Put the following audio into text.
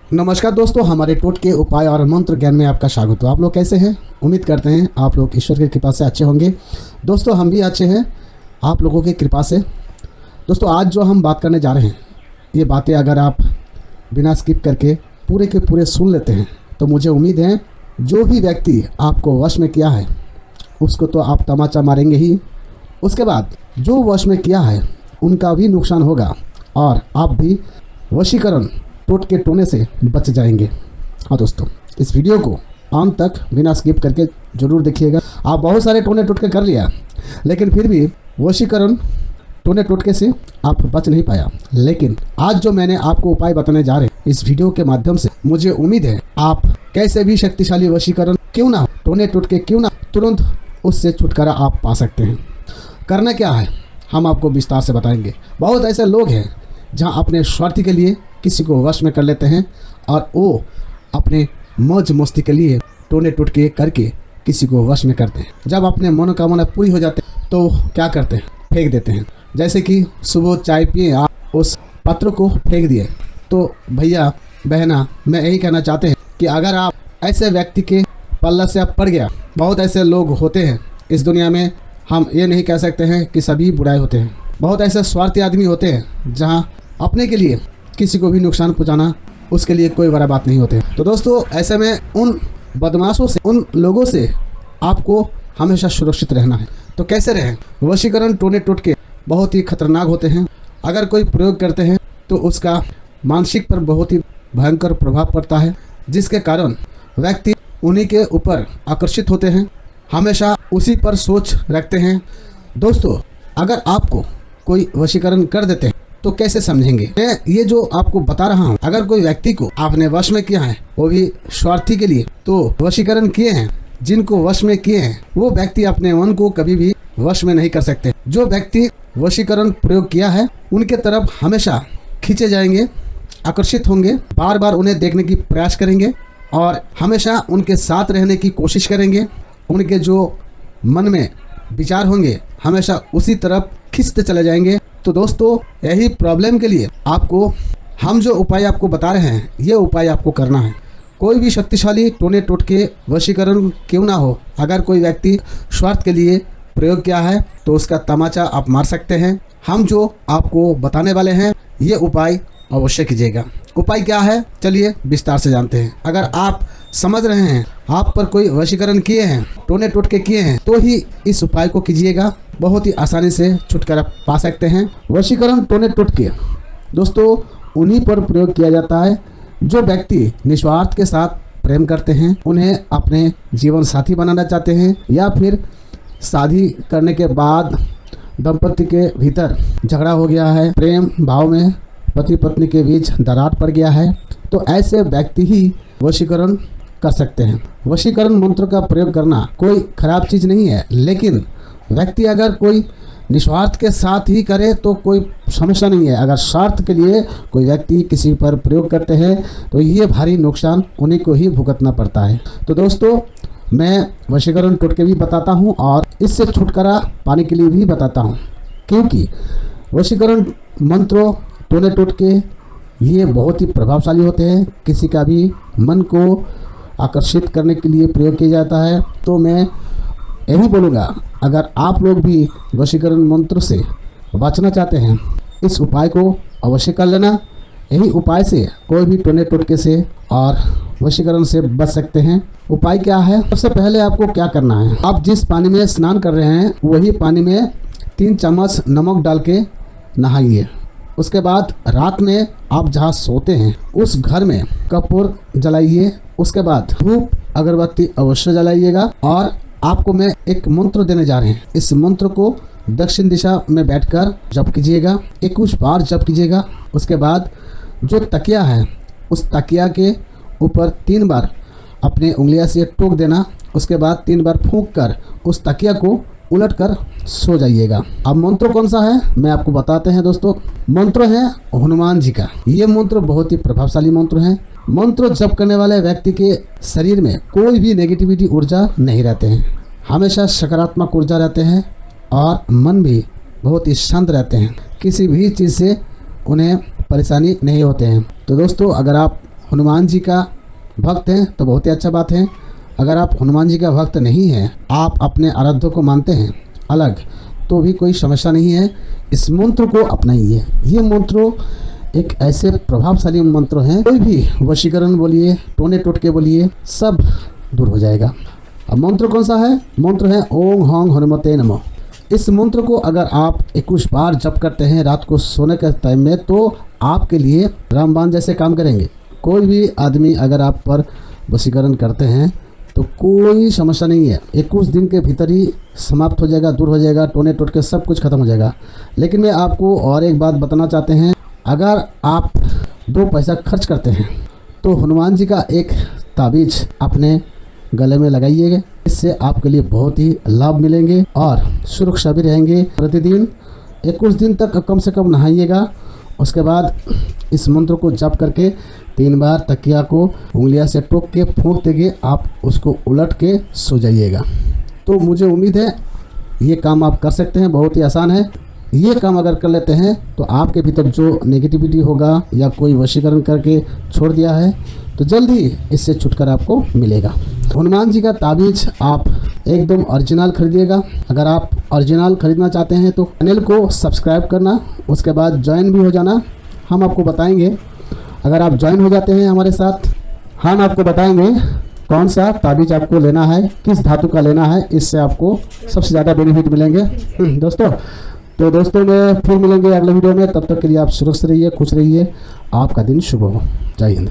नमस्कार दोस्तों, हमारे टोटके उपाय और मंत्र ज्ञान में आपका स्वागत है। आप लोग कैसे हैं? उम्मीद करते हैं आप लोग ईश्वर की कृपा से अच्छे होंगे। दोस्तों हम भी अच्छे हैं आप लोगों की कृपा से। दोस्तों आज जो हम बात करने जा रहे हैं, ये बातें अगर आप बिना स्किप करके पूरे के पूरे सुन लेते हैं तो मुझे उम्मीद है जो भी व्यक्ति आपको वश में किया है उसको तो आप तमाचा मारेंगे ही, उसके बाद जो वश में किया है उनका भी नुकसान होगा और आप भी वशीकरण टोटके टोने से बच जाएंगे। हाँ दोस्तों, इस वीडियो को अंत तक बिना स्किप करके ज़रूर देखिएगा। आप बहुत सारे टोने टोटके कर लिया लेकिन फिर भी वशीकरण टोने टोटके से आप बच नहीं पाया, लेकिन आज जो मैंने आपको उपाय बताने जा रहे हैं इस वीडियो के माध्यम से मुझे उम्मीद है आप कैसे भी शक्तिशाली वशीकरण क्यों ना हो, टोने टोटके क्यों ना, तुरंत उससे छुटकारा आप पा सकते हैं। करना क्या है हम आपको विस्तार से बताएंगे। बहुत ऐसे लोग हैं जहाँ अपने स्वार्थ के लिए किसी को वश में कर लेते हैं और वो अपने मौज मस्ती के लिए टोने टोटके करके किसी को वश में करते हैं। जब अपने मनोकामना पूरी हो जाते हैं तो क्या करते हैं, फेंक देते हैं। जैसे कि सुबह चाय पिए आप उस पत्र को फेंक दिए। तो भैया बहना, मैं यही कहना चाहते हैं कि अगर आप ऐसे व्यक्ति के पल्ला से आप पड़ गया, बहुत ऐसे लोग होते हैं इस दुनिया में, हम ये नहीं कह सकते हैं कि सभी बुराई होते हैं। बहुत ऐसे स्वार्थी आदमी होते हैं जहाँ अपने के लिए किसी को भी नुकसान पहुंचाना उसके लिए कोई बड़ा बात नहीं होते। तो दोस्तों ऐसे में उन बदमाशों से, उन लोगों से आपको हमेशा सुरक्षित रहना है। तो कैसे रहें? वशीकरण टोने टोटके बहुत ही खतरनाक होते हैं। अगर कोई प्रयोग करते हैं तो उसका मानसिक पर बहुत ही भयंकर प्रभाव पड़ता है, जिसके कारण व्यक्ति उन्हीं के ऊपर आकर्षित होते हैं, हमेशा उसी पर सोच रखते हैं। दोस्तों अगर आपको कोई वशीकरण कर देते हैं तो कैसे समझेंगे? मैं ये जो आपको बता रहा हूँ, अगर कोई व्यक्ति को आपने वश में किया है वो भी स्वार्थी के लिए, तो वशीकरण किए हैं, जिनको वश में किए हैं वो व्यक्ति अपने मन को कभी भी वश में नहीं कर सकते। जो व्यक्ति वशीकरण प्रयोग किया है उनके तरफ हमेशा खींचे जाएंगे, आकर्षित होंगे, बार बार उन्हें देखने की प्रयास करेंगे और हमेशा उनके साथ रहने की कोशिश करेंगे। उनके जो मन में विचार होंगे हमेशा उसी तरफ खींचते चले जाएंगे। तो दोस्तों यही प्रॉब्लम के लिए आपको हम जो उपाय आपको बता रहे हैं ये उपाय आपको करना है। कोई भी शक्तिशाली टोने टोटके वशीकरण क्यों ना हो, अगर कोई व्यक्ति स्वार्थ के लिए प्रयोग किया है तो उसका तमाचा आप मार सकते हैं। हम जो आपको बताने वाले हैं ये उपाय अवश्य कीजिएगा। उपाय क्या है चलिए विस्तार से जानते हैं। अगर आप समझ रहे हैं आप पर कोई वशीकरण किए हैं, टोने टोटके किए हैं, तो ही इस उपाय को कीजिएगा। बहुत ही आसानी से छुटकारा पा सकते हैं। वशीकरण टोने टोटके दोस्तों उन्हीं पर प्रयोग किया जाता है जो व्यक्ति निस्वार्थ के साथ प्रेम करते हैं, उन्हें अपने जीवन साथी बनाना चाहते हैं, या फिर शादी करने के बाद दंपति के भीतर झगड़ा हो गया है, प्रेम भाव में पति पत्नी के बीच दरार पड़ गया है, तो ऐसे व्यक्ति ही वशीकरण कर सकते हैं। वशीकरण मंत्र का प्रयोग करना कोई खराब चीज़ नहीं है, लेकिन व्यक्ति अगर कोई निस्वार्थ के साथ ही करे तो कोई समस्या नहीं है। अगर स्वार्थ के लिए कोई व्यक्ति किसी पर प्रयोग करते हैं तो ये भारी नुकसान उन्हीं को ही भुगतना पड़ता है। तो दोस्तों मैं वशीकरण टोटके भी बताता हूँ और इससे छुटकारा पाने के लिए भी बताता हूँ, क्योंकि वशीकरण मंत्रों टोने टोटके ये बहुत ही प्रभावशाली होते हैं। किसी का भी मन को आकर्षित करने के लिए प्रयोग किया जाता है। तो मैं यही बोलूँगा, अगर आप लोग भी वशीकरण मंत्र से बचना चाहते हैं इस उपाय को अवश्य कर लेना। यही उपाय से कोई भी टोने टोटके से और वशीकरण से बच सकते हैं। उपाय क्या है? सबसे पहले आपको क्या करना है, आप जिस पानी में स्नान कर रहे हैं वही पानी में 3 चम्मच नमक डाल के नहाइए। उसके बाद रात में आप जहाँ सोते हैं उस घर में कपूर जलाइए। उसके बाद धूप अगरबत्ती अवश्य जलाइएगा और आपको मैं एक मंत्र देने जा रहे हैं। इस मंत्र को दक्षिण दिशा में बैठकर जप कीजिएगा, 21 बार जप कीजिएगा। उसके बाद जो तकिया है उस तकिया के ऊपर 3 बार अपने उंगलियां से टोक देना। उसके बाद 3 बार फूंक कर उस तकिया को उलट कर सो जाइएगा। अब मंत्र कौन सा है मैं आपको बताते हैं दोस्तों। मंत्र है हनुमान जी का। ये मंत्र बहुत ही प्रभावशाली मंत्र है। मंत्र जप करने वाले व्यक्ति के शरीर में कोई भी नेगेटिविटी ऊर्जा नहीं रहते हैं, हमेशा सकारात्मक ऊर्जा रहते हैं और मन भी बहुत ही शांत रहते हैं। किसी भी चीज़ से उन्हें परेशानी नहीं होते हैं। तो दोस्तों अगर आप हनुमान जी का भक्त हैं तो बहुत ही अच्छा बात है। अगर आप हनुमान जी का भक्त नहीं हैं, आप अपने आराध्य को मानते हैं अलग, तो भी कोई समस्या नहीं है। इस मंत्र को अपनाइए। ये मंत्र एक ऐसे प्रभावशाली मंत्र हैं, कोई भी वशीकरण बोलिए, टोने टोटके बोलिए, सब दूर हो जाएगा। अब मंत्र कौन सा है? मंत्र है ओम हंग हनुमते नमः। इस मंत्र को अगर आप 21 बार जप करते हैं रात को सोने के टाइम में, तो आपके लिए रामबाण जैसे काम करेंगे। कोई भी आदमी अगर आप पर वशीकरण करते हैं तो कोई समस्या नहीं है, 21 दिन के भीतर ही समाप्त हो जाएगा, दूर हो जाएगा, टोने टोटके सब कुछ खत्म हो जाएगा। लेकिन मैं आपको और एक बात बताना चाहते हैं, अगर आप 2 पैसा खर्च करते हैं तो हनुमान जी का एक ताबीज अपने गले में लगाइएगा। इससे आपके लिए बहुत ही लाभ मिलेंगे और सुरक्षा भी रहेंगे। प्रतिदिन 21 दिन तक कम से कम नहाइएगा। उसके बाद इस मंत्र को जप करके 3 बार तकिया को उंगलियां से टोक के फूंक देंगे, आप उसको उलट के सो जाइएगा। तो मुझे उम्मीद है ये काम आप कर सकते हैं, बहुत ही आसान है। ये काम अगर कर लेते हैं तो आपके भीतर जो नेगेटिविटी होगा या कोई वशीकरण करके छोड़ दिया है तो जल्दी इससे छुटकारा आपको मिलेगा। हनुमान जी का ताबीज आप एकदम ओरिजिनल खरीदिएगा। अगर आप ओरिजिनल खरीदना चाहते हैं तो चैनल को सब्सक्राइब करना, उसके बाद ज्वाइन भी हो जाना। हम आपको बताएंगे, अगर आप ज्वाइन हो जाते हैं हमारे साथ, हम आपको बताएंगे कौन सा ताबीज आपको लेना है, किस धातु का लेना है, इससे आपको सबसे ज़्यादा बेनिफिट मिलेंगे दोस्तों। तो दोस्तों मैं फिर मिलेंगे अगले वीडियो में, तब तक के लिए आप सुरक्षित रहिए, खुश रहिए, आपका दिन शुभ हो। जय हिंद।